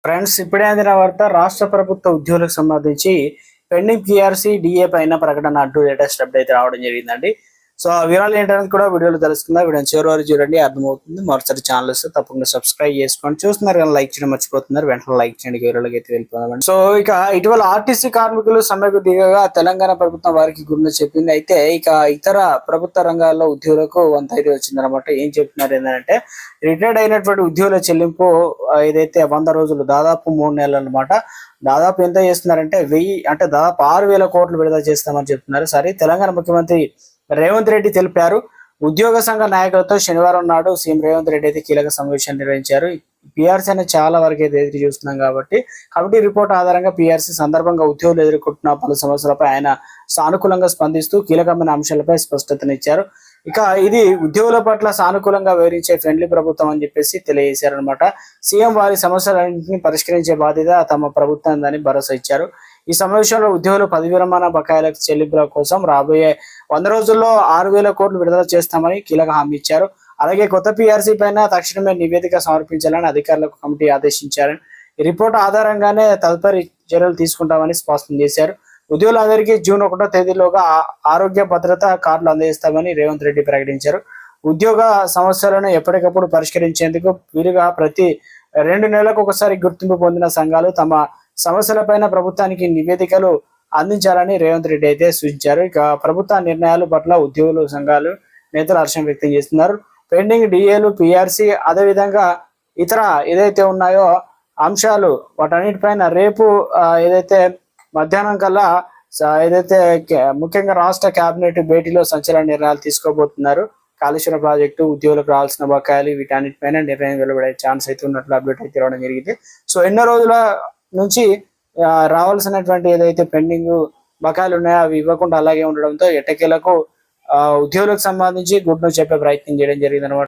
Friends, ఇప్పుడే అందిన వార్త. రాష్ట్ర ప్రభుత్వ ఉద్యోగులకు సంబంధించి పెండింగ్ పిఆర్సీ డిఏ పైన ప్రకటన అంటూ లేటెస్ట్ అప్డేట్ రావడం జరిగిందండి. సో ఆ వివరాలు ఏంటనేది కూడా వీడియోలో తెలుసుకుందాం. వీడియో చివరి వరకు చూడండి, అర్థమవుతుంది. మరోసారి ఛానల్ వస్తే తప్పకుండా సబ్స్క్రైబ్ చేసుకోండి. చూస్తున్నారు కానీ లైక్ చేయడం మర్చిపోతున్నారు, వెంటనే లైక్ చేయండి. వివరాలకి అయితే వెళ్ళిపోదామండి. సో ఇక ఇటీవల ఆర్టీసీ కార్మికులు సమ్మెకు దిగగా తెలంగాణ ప్రభుత్వం వారికి గురించి చెప్పింది. అయితే ఇక ఇతర ప్రభుత్వ రంగాల్లో ఉద్యోగులకు వంత అయితే వచ్చిందనమాట. ఏం చెప్తున్నారు ఏంటంటే, రిటైర్డ్ అయినటువంటి ఉద్యోగుల చెల్లింపు ఏదైతే 100 రోజులు, దాదాపు 3 నెలలు అనమాట. దాదాపు ఎంత చేస్తున్నారంటే 1000, అంటే దాదాపు 6000 కోట్లు విడుదల చేస్తామని చెప్తున్నారు. సరే, తెలంగాణ ముఖ్యమంత్రి రేవంత్ రెడ్డి తెలిపారు. ఉద్యోగ సంఘ నాయకులతో శనివారం నాడు సీఎం రేవంత్ రెడ్డి అయితే కీలక సమావేశం నిర్వహించారు. పిఆర్సీ అనేది చాలా వరకు అయితే ఎదురు చూస్తున్నాం కాబట్టి కమిటీ రిపోర్ట్ ఆధారంగా పిఆర్సీ సందర్భంగా ఉద్యోగులు ఎదుర్కొంటున్న పలు సమస్యలపై ఆయన సానుకూలంగా స్పందిస్తూ కీలకమైన అంశాలపై స్పష్టతనిచ్చారు. ఇక ఇది ఉద్యోగుల పట్ల సానుకూలంగా వివరించే ఫ్రెండ్లీ ప్రభుత్వం అని చెప్పేసి తెలియజేశారనమాట. సీఎం వారి సమస్యలన్నింటినీ పరిష్కరించే బాధ్యత తమ ప్రభుత్వం భరోసా ఇచ్చారు. ఈ సమావేశంలో ఉద్యోగులు 10 విరమణ బకాయిల చెల్లింపుల కోసం రాబోయే 100 రోజుల్లో 6000 కోట్లు విడుదల చేస్తామని కీలక హామీ ఇచ్చారు. అలాగే కొత్త పిఆర్సీ పైన తక్షణమే నివేదిక సమర్పించాలని అధికారులకు కమిటీ ఆదేశించారని, ఈ రిపోర్టు ఆధారంగానే తదుపరి చర్యలు తీసుకుంటామని స్పష్టం చేశారు. ఉద్యోగులందరికీ జూన్ 1వ తేదీలోగా ఆరోగ్య భద్రత కార్డులు అందజేస్తామని రేవంత్ రెడ్డి ప్రకటించారు. ఉద్యోగ సమస్యలను ఎప్పటికప్పుడు పరిష్కరించేందుకు వీలుగా ప్రతి 2 నెలలకు ఒకసారి గుర్తింపు పొందిన సంఘాలు తమ సమస్యలపైన ప్రభుత్వానికి నివేదికలు అందించాలని రేవంత్ రెడ్డి అయితే సూచించారు. ఇక ప్రభుత్వ నిర్ణయాల పట్ల ఉద్యోగులు సంఘాలు నేతలు హర్షం వ్యక్తం చేస్తున్నారు. పెండింగ్ డిఏలు, పిఆర్సీ, అదేవిధంగా ఇతర ఏదైతే ఉన్నాయో అంశాలు, వాటన్నిటిపైన రేపు ఏదైతే మధ్యాహ్నం కల్లా ఏదైతే ముఖ్యంగా రాష్ట్ర కేబినెట్ భేటీలో సంచలన నిర్ణయాలు తీసుకోబోతున్నారు. కాళేశ్వరం ప్రాజెక్టు, ఉద్యోగులకు రావాల్సిన బకాయిలు, వీటన్నిటిపైన నిర్ణయం వెలువడే ఛాన్స్ అయితే ఉన్నట్లు అప్డేట్ అయితే రావడం జరిగింది. సో ఎన్నో రోజుల నుంచి రావాల్సినటువంటి ఏదైతే పెండింగ్ బకాయిలు ఉన్నాయో అవి ఇవ్వకుండా అలాగే ఉండడంతో ఎట్టకేలకు ఉద్యోగులకు సంబంధించి గుడ్ న్యూస్ చెప్పే ప్రయత్నం చేయడం జరిగింది అనమాట.